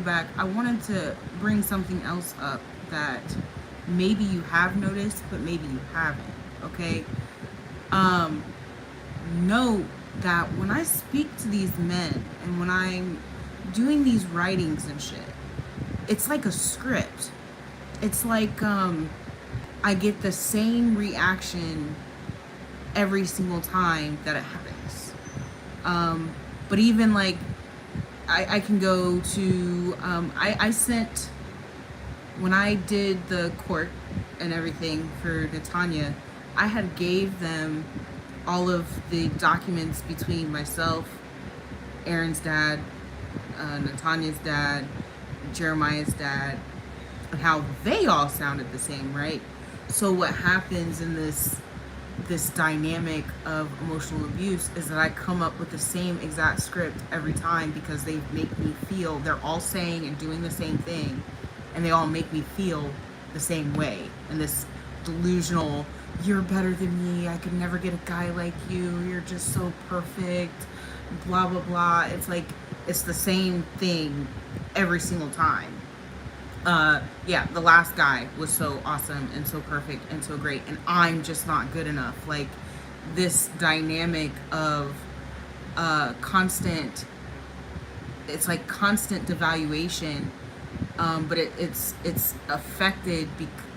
back, I wanted to bring something else up that maybe you have noticed, but maybe you haven't. Okay. Um, Note that when I speak to these men and when I'm doing these writings and shit, it's like a script. It's like I get the same reaction every single time that it happens. But even like I can go to I sent when I did the court and everything for Natanya, I had gave them all of the documents between myself, Aaron's dad, Natanya's dad, Jeremiah's dad, and how they all sounded the same, right? So what happens in this dynamic of emotional abuse is that I come up with the same exact script every time because they make me feel they're all saying and doing the same thing, and they all make me feel the same way. And this delusional, you're better than me, I could never get a guy like you, you're just so perfect, blah blah blah. It's like it's the same thing every single time. Yeah, the last guy was so awesome and so perfect and so great, and I'm just not good enough. Like this dynamic of constant, it's like constant devaluation, but it's affected.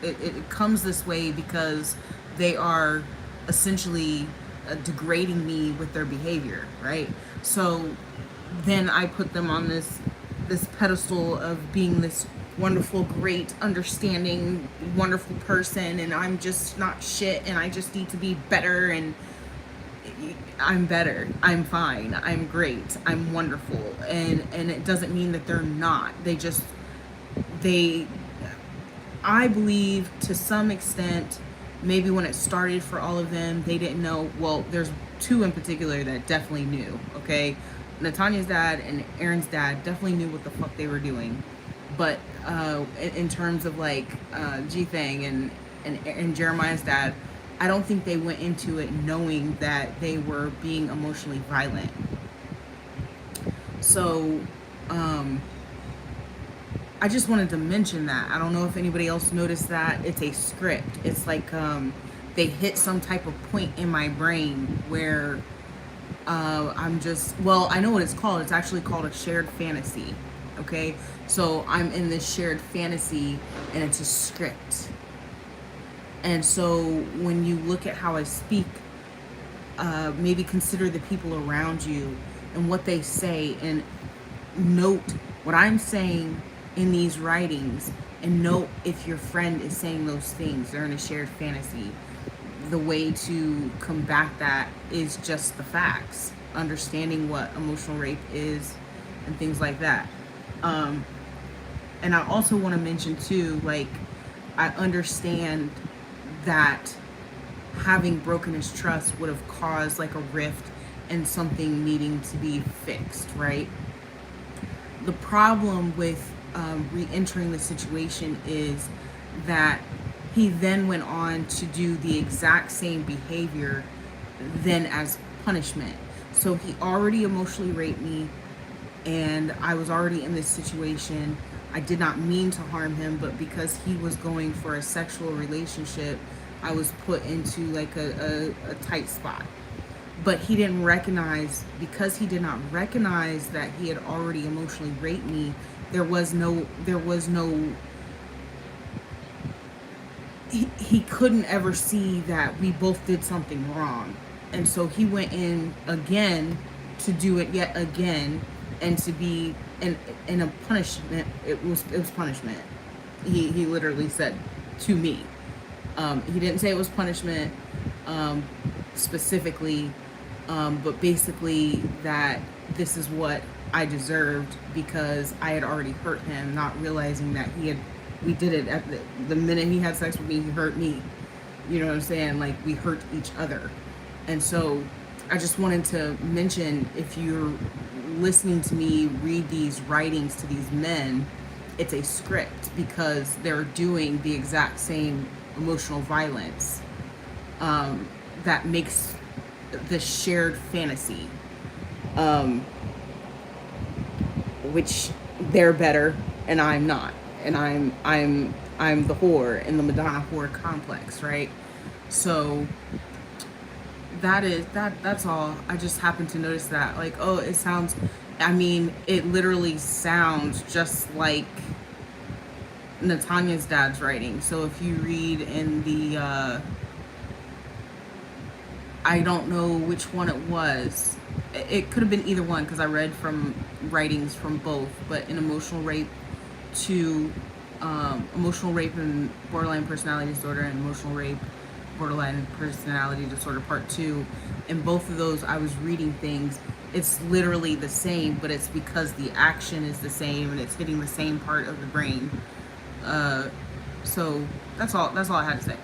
It comes this way because they are essentially degrading me with their behavior, right? So then I put them on this pedestal of being this wonderful, great, understanding, wonderful person, and I'm just not shit, and I just need to be better, and I'm better, I'm fine, I'm great, I'm wonderful, and it doesn't mean that they're not. They I believe to some extent, maybe when it started for all of them, they didn't know. Well, there's two in particular that definitely knew, okay? Natanya's dad and Aaron's dad definitely knew what the fuck they were doing. But in terms of like G-Thang and Jeremiah's dad, I don't think they went into it knowing that they were being emotionally violent. So I just wanted to mention that. I don't know if anybody else noticed that. It's a script. It's like they hit some type of point in my brain where I'm just, well, I know what it's called. It's actually called a shared fantasy. Okay? So I'm in this shared fantasy and it's a script. And so when you look at how I speak, maybe consider the people around you and what they say, and note what I'm saying in these writings, and note if your friend is saying those things. They're in a shared fantasy. The way to combat that is just the facts, understanding what emotional rape is and things like that. And I also want to mention too, like, I understand that having broken his trust would have caused like a rift and something needing to be fixed, right? The problem with re-entering the situation is that he then went on to do the exact same behavior then as punishment. So he already emotionally raped me, and I was already in this situation. I did not mean to harm him, but because he was going for a sexual relationship, I was put into like a tight spot. But he didn't recognize, because he did not recognize that he had already emotionally raped me, there was no he couldn't ever see that we both did something wrong. And so he went in again to do it yet again, and to be in a punishment. It was punishment. He literally said to me, he didn't say it was punishment specifically, but basically that this is what I deserved because I had already hurt him, not realizing that we did it at the minute he had sex with me, he hurt me. You know what I'm saying? Like, we hurt each other. And so I just wanted to mention, if you're listening to me read these writings to these men, it's a script because they're doing the exact same emotional violence that makes the shared fantasy, which they're better and I'm not, and I'm the whore in the Madonna whore complex, right? So that's all. I just happened to notice that, like, oh, it sounds, I mean, it literally sounds just like Natanya's dad's writing. So if you read in the I don't know which one it was. It could have been either one because I read from writings from both. But in emotional rape, to emotional rape and borderline personality disorder, and emotional rape, borderline personality disorder part two. In both of those, I was reading things. It's literally the same, but it's because the action is the same and it's hitting the same part of the brain. Uh, so that's all. That's all I had to say.